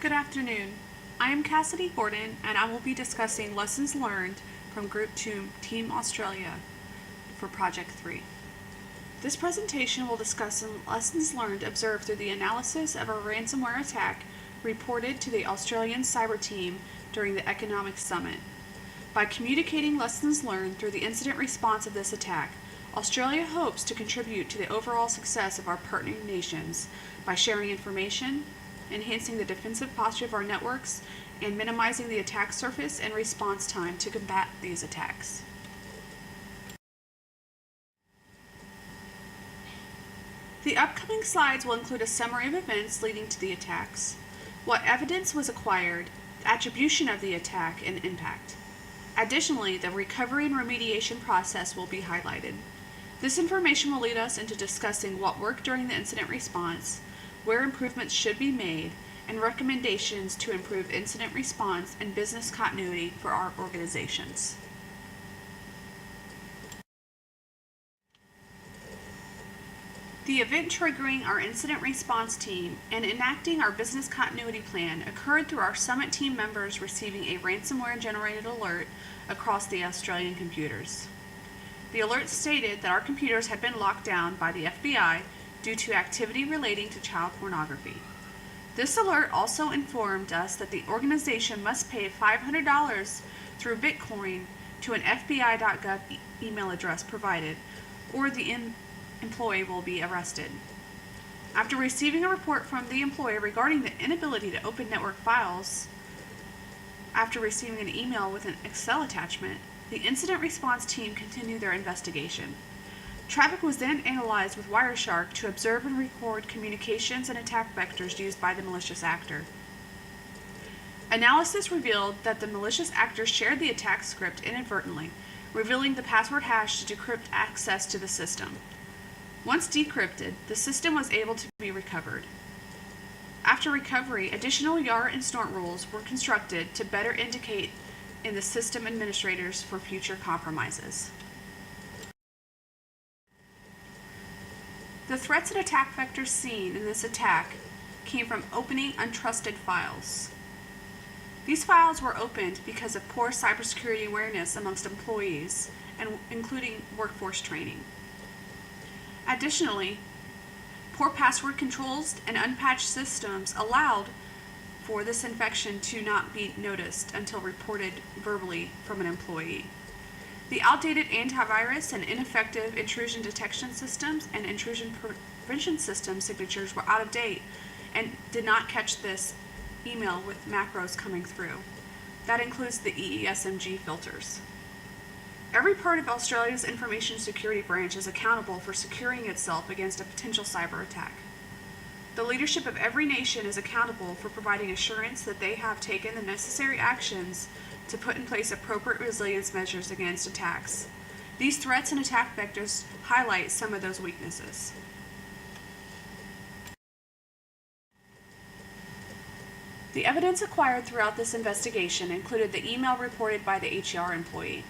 Good afternoon. I am Kassidy Gordon, and I will be discussing lessons learned from Group 2 Team Australia for Project 3. This presentation will discuss lessons learned observed through the analysis of a ransomware attack reported to the Australian cyber team during the Economic Summit. By communicating lessons learned through the incident response of this attack, Australia hopes to contribute to the overall success of our partnering nations by sharing information, enhancing the defensive posture of our networks, and minimizing the attack surface and response time to combat these attacks. The upcoming slides will include a summary of events leading to the attacks, what evidence was acquired, the attribution of the attack, and impact. Additionally, the recovery and remediation process will be highlighted. This information will lead us into discussing what worked during the incident response, where improvements should be made, and recommendations to improve incident response and business continuity for our organizations. The event triggering our incident response team and enacting our business continuity plan occurred through our Summit team members receiving a ransomware-generated alert across the Australian computers. The alert stated that our computers had been locked down by the FBI due to activity relating to child pornography. This alert also informed us that the organization must pay $500 through Bitcoin to an FBI.gov email address provided, or the employee will be arrested. After receiving a report from the employee regarding the inability to open network files, after receiving an email with an Excel attachment, the incident response team continued their investigation. Traffic was then analyzed with Wireshark to observe and record communications and attack vectors used by the malicious actor. Analysis revealed that the malicious actor shared the attack script inadvertently, revealing the password hash to decrypt access to the system. Once decrypted, the system was able to be recovered. After recovery, additional YAR and SNORT rules were constructed to better indicate in the system administrators for future compromises. The threats and attack vectors seen in this attack came from opening untrusted files. These files were opened because of poor cybersecurity awareness amongst employees, and including workforce training. Additionally, poor password controls and unpatched systems allowed for this infection to not be noticed until reported verbally from an employee. The outdated antivirus and ineffective intrusion detection systems and intrusion prevention system signatures were out of date and did not catch this email with macros coming through. That includes the EESMG filters. Every part of Australia's information security branch is accountable for securing itself against a potential cyber attack. The leadership of every nation is accountable for providing assurance that they have taken the necessary actions to put in place appropriate resilience measures against attacks. These threats and attack vectors highlight some of those weaknesses. The evidence acquired throughout this investigation included the email reported by the HR employee,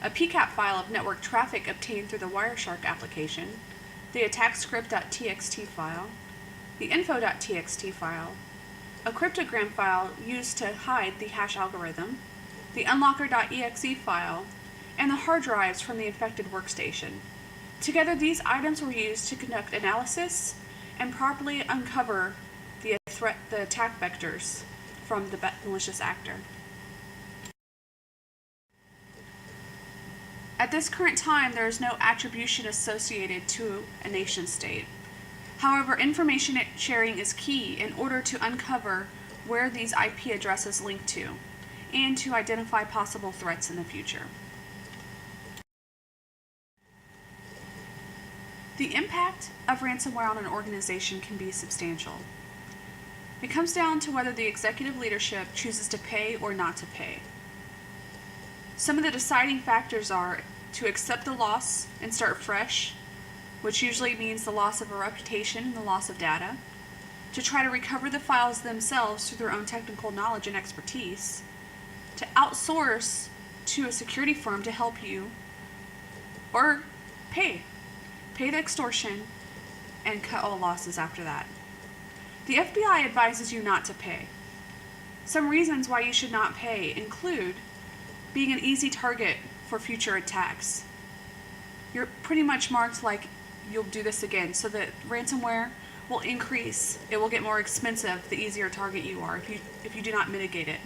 a PCAP file of network traffic obtained through the Wireshark application, the attackscript.txt file, the info.txt file, a cryptogram file used to hide the hash algorithm, the unlocker.exe file, and the hard drives from the infected workstation. Together, these items were used to conduct analysis and properly uncover the attack vectors from the malicious actor. At this current time, there is no attribution associated to a nation state. However, information sharing is key in order to uncover where these IP addresses link to, and to identify possible threats in the future. The impact of ransomware on an organization can be substantial. It comes down to whether the executive leadership chooses to pay or not to pay. Some of the deciding factors are to accept the loss and start fresh, which usually means the loss of a reputation and the loss of data, to try to recover the files themselves through their own technical knowledge and expertise, to outsource to a security firm to help you, or pay the extortion and cut all losses after that. The FBI advises you not to pay. Some reasons why you should not pay include being an easy target for future attacks. You're pretty much marked like you'll do this again, so that ransomware will increase. It will get more expensive the easier target you are if you do not mitigate it.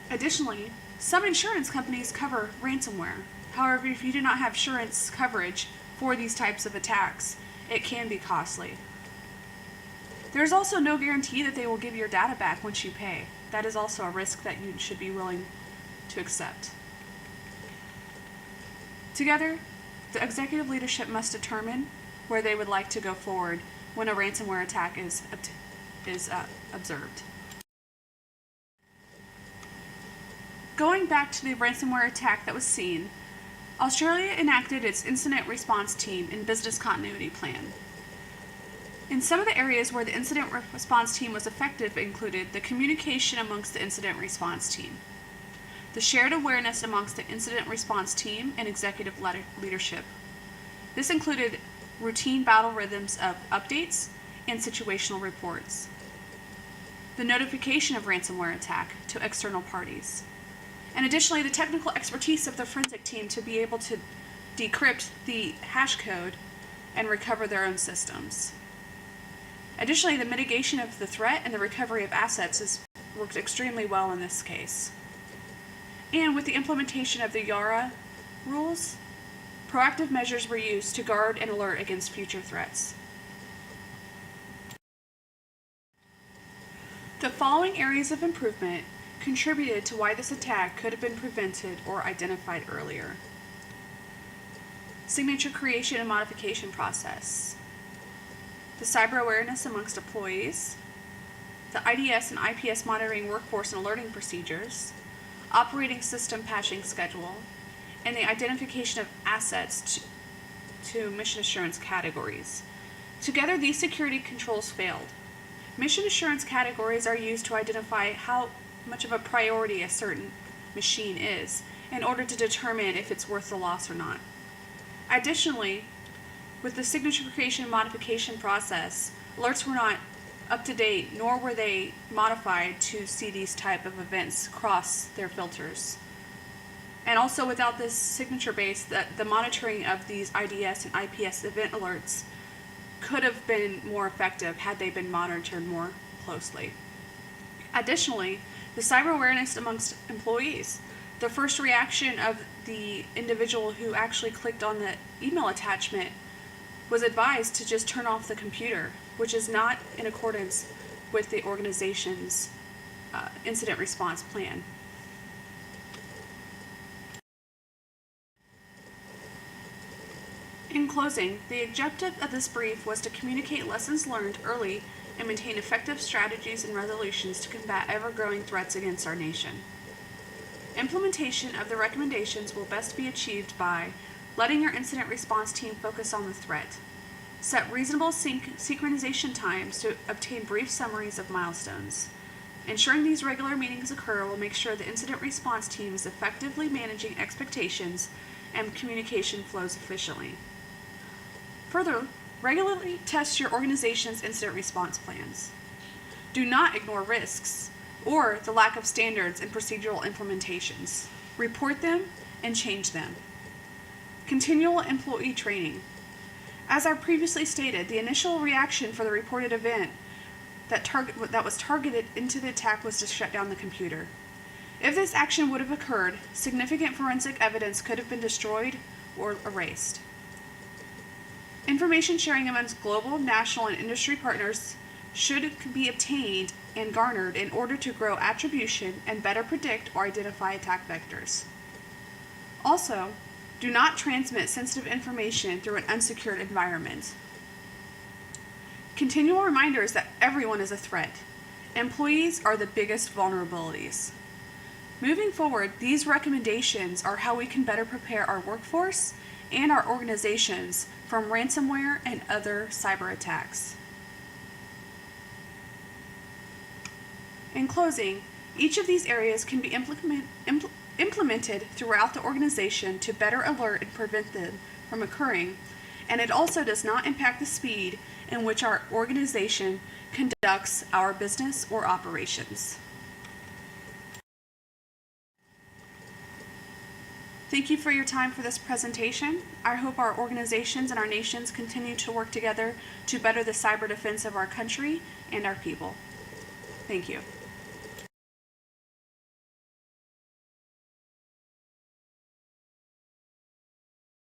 Additionally, some insurance companies cover ransomware. However, if you do not have insurance coverage for these types of attacks, it can be costly. There is also no guarantee that they will give your data back once you pay. That is also a risk that you should be willing to accept. Together, the executive leadership must determine where they would like to go forward when a ransomware attack is observed. Going back to the ransomware attack that was seen, Australia enacted its incident response team and business continuity plan. In some of the areas where the incident response team was effective included the communication amongst the incident response team, the shared awareness amongst the incident response team and executive leadership. This included routine battle rhythms of updates and situational reports, the notification of ransomware attack to external parties, and additionally the technical expertise of the forensic team to be able to decrypt the hash code and recover their own systems. Additionally, the mitigation of the threat and the recovery of assets has worked extremely well in this case. And with the implementation of the YARA rules, proactive measures were used to guard and alert against future threats. The following areas of improvement contributed to why this attack could have been prevented or identified earlier. Signature creation and modification process, the cyber awareness amongst employees, the IDS and IPS monitoring workforce and alerting procedures, operating system patching schedule, and the identification of assets to mission assurance categories. Together, these security controls failed. Mission assurance categories are used to identify how much of a priority a certain machine is in order to determine if it's worth the loss or not. Additionally, with the signature creation and modification process, alerts were not up to date, nor were they modified to see these type of events cross their filters. And also without this signature base, the monitoring of these IDS and IPS event alerts could have been more effective had they been monitored more closely. Additionally, the cyber awareness amongst employees. The first reaction of the individual who actually clicked on the email attachment was advised to just turn off the computer, which is not in accordance with the organization's incident response plan. In closing, the objective of this brief was to communicate lessons learned early and maintain effective strategies and resolutions to combat ever-growing threats against our nation. Implementation of the recommendations will best be achieved by letting your incident response team focus on the threat, set reasonable synchronization times to obtain brief summaries of milestones. Ensuring these regular meetings occur will make sure the incident response team is effectively managing expectations and communication flows efficiently. Further, regularly test your organization's incident response plans. Do not ignore risks or the lack of standards and procedural implementations. Report them and change them. Continual employee training. As I previously stated, the initial reaction for the reported event that was targeted into the attack was to shut down the computer. If this action would have occurred, significant forensic evidence could have been destroyed or erased. Information sharing amongst global, national, and industry partners should be obtained and garnered in order to grow attribution and better predict or identify attack vectors. Also, do not transmit sensitive information through an unsecured environment. Continual reminders that everyone is a threat. Employees are the biggest vulnerabilities. Moving forward, these recommendations are how we can better prepare our workforce and our organizations from ransomware and other cyber attacks. In closing, each of these areas can be implemented throughout the organization to better alert and prevent them from occurring, and it also does not impact the speed in which our organization conducts our business or operations. Thank you for your time for this presentation. I hope our organizations and our nations continue to work together to better the cyber defense of our country and our people. Thank you.